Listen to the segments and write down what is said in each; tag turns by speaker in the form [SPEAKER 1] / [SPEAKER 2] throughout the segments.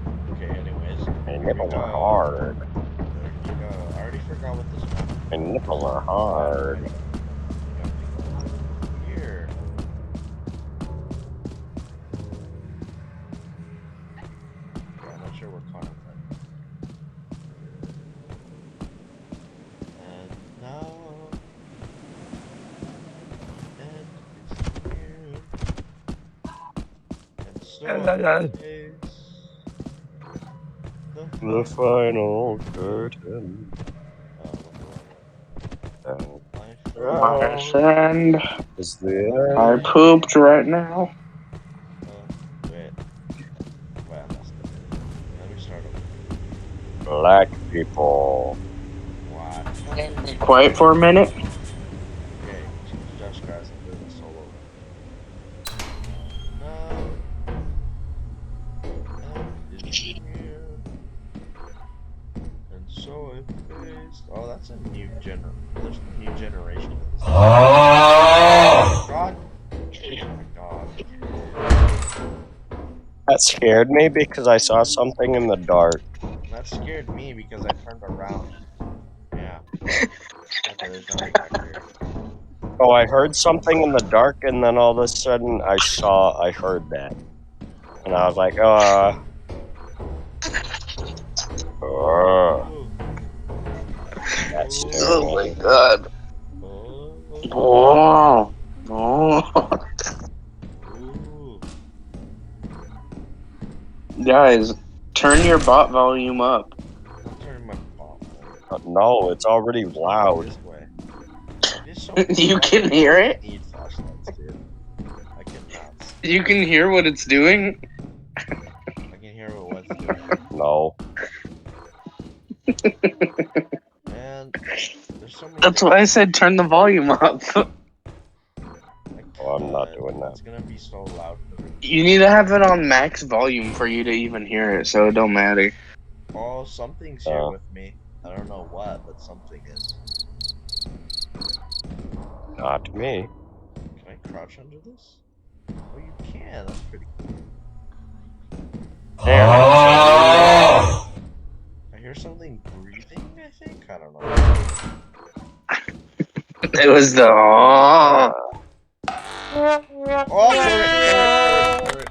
[SPEAKER 1] Anyways,
[SPEAKER 2] My
[SPEAKER 1] here we
[SPEAKER 2] nipples are
[SPEAKER 1] go.
[SPEAKER 2] hard.
[SPEAKER 1] There you go. I already forgot what this map
[SPEAKER 2] My
[SPEAKER 1] is.
[SPEAKER 2] nipples are hard.
[SPEAKER 1] We have to go here. Okay, I'm not sure where Connor went. And now, and it's here. And so it is.
[SPEAKER 2] The final curtain.
[SPEAKER 1] My
[SPEAKER 3] My
[SPEAKER 1] friend.
[SPEAKER 3] friend,
[SPEAKER 2] Is the
[SPEAKER 3] I
[SPEAKER 2] end.
[SPEAKER 3] pooped right now.
[SPEAKER 1] Wait. Wait, I messed up. Let me start over.
[SPEAKER 2] Black people.
[SPEAKER 1] What?
[SPEAKER 3] Be quiet for a minute.
[SPEAKER 1] Okay, Josh guys, I'm doing a solo run. No. And it's here. And so it faced. Oh, that's a new There's a new generation of this. Oh God. Oh my God.
[SPEAKER 2] That scared me because I saw something in the dark.
[SPEAKER 1] That scared me because I turned around. Yeah. Okay, there's nothing back here.
[SPEAKER 2] Oh, I heard something in the dark, and then all of a sudden I heard that. And I was like,
[SPEAKER 1] Ooh.
[SPEAKER 2] that scared
[SPEAKER 3] Oh my
[SPEAKER 2] me.
[SPEAKER 3] god.
[SPEAKER 1] Oh.
[SPEAKER 3] Oh. Oh.
[SPEAKER 1] Ooh.
[SPEAKER 3] Guys, turn your bot volume up.
[SPEAKER 1] I'm turning my bot
[SPEAKER 2] No, it's already loud.
[SPEAKER 1] this way. It's so
[SPEAKER 3] You
[SPEAKER 1] bright.
[SPEAKER 3] can hear
[SPEAKER 1] I
[SPEAKER 3] it?
[SPEAKER 1] need flashlights, dude. I cannot.
[SPEAKER 3] You can hear what it's doing?
[SPEAKER 1] I can hear what it's doing.
[SPEAKER 2] No.
[SPEAKER 1] And there's so many
[SPEAKER 3] That's
[SPEAKER 1] things.
[SPEAKER 3] why I said turn the volume up.
[SPEAKER 2] Oh, I'm not doing that.
[SPEAKER 1] It's gonna be so loud.
[SPEAKER 3] You need to have it on max volume for you to even hear it, so it don't matter.
[SPEAKER 1] Oh, something's here with me. I don't know what, but something is.
[SPEAKER 2] Not me.
[SPEAKER 1] Can I crouch under this? Oh, you can. That's pretty cool.
[SPEAKER 2] There.
[SPEAKER 1] I hear something breathing, I think? I don't know.
[SPEAKER 3] It was the
[SPEAKER 2] Uh,
[SPEAKER 1] Oh, turret.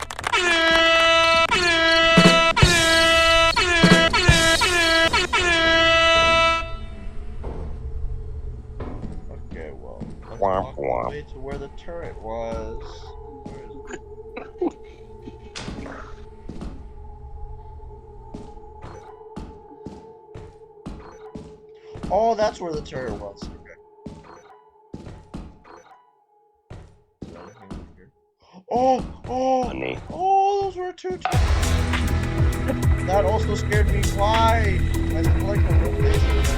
[SPEAKER 1] Okay, well, let's
[SPEAKER 2] womp
[SPEAKER 1] walk
[SPEAKER 2] womp.
[SPEAKER 1] all the way to where the turret was. Where is it? Oh, that's where the turret was. Okay. Is there anything over here? Oh,
[SPEAKER 2] Honey.
[SPEAKER 1] those were two turrets. That also scared me. Why? I still like the real places.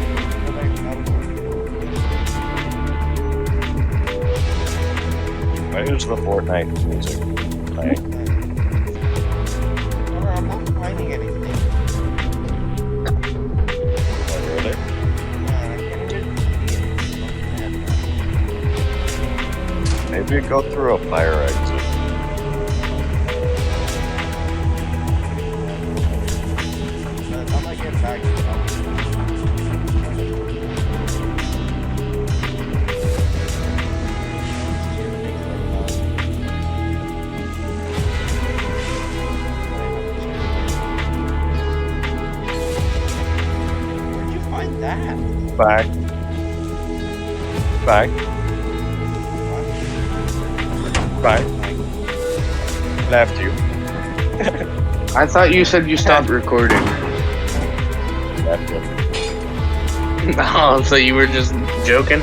[SPEAKER 2] Why is the Fortnite music playing?
[SPEAKER 1] I'm not finding anything.
[SPEAKER 2] Oh, really?
[SPEAKER 1] I can't even see it.
[SPEAKER 2] Maybe go through a fire exit.
[SPEAKER 1] I'm gonna get back to Where'd you find that?
[SPEAKER 2] Back. Left you.
[SPEAKER 3] I thought you said you stopped recording.
[SPEAKER 2] Left you.
[SPEAKER 3] Oh, so you were just joking?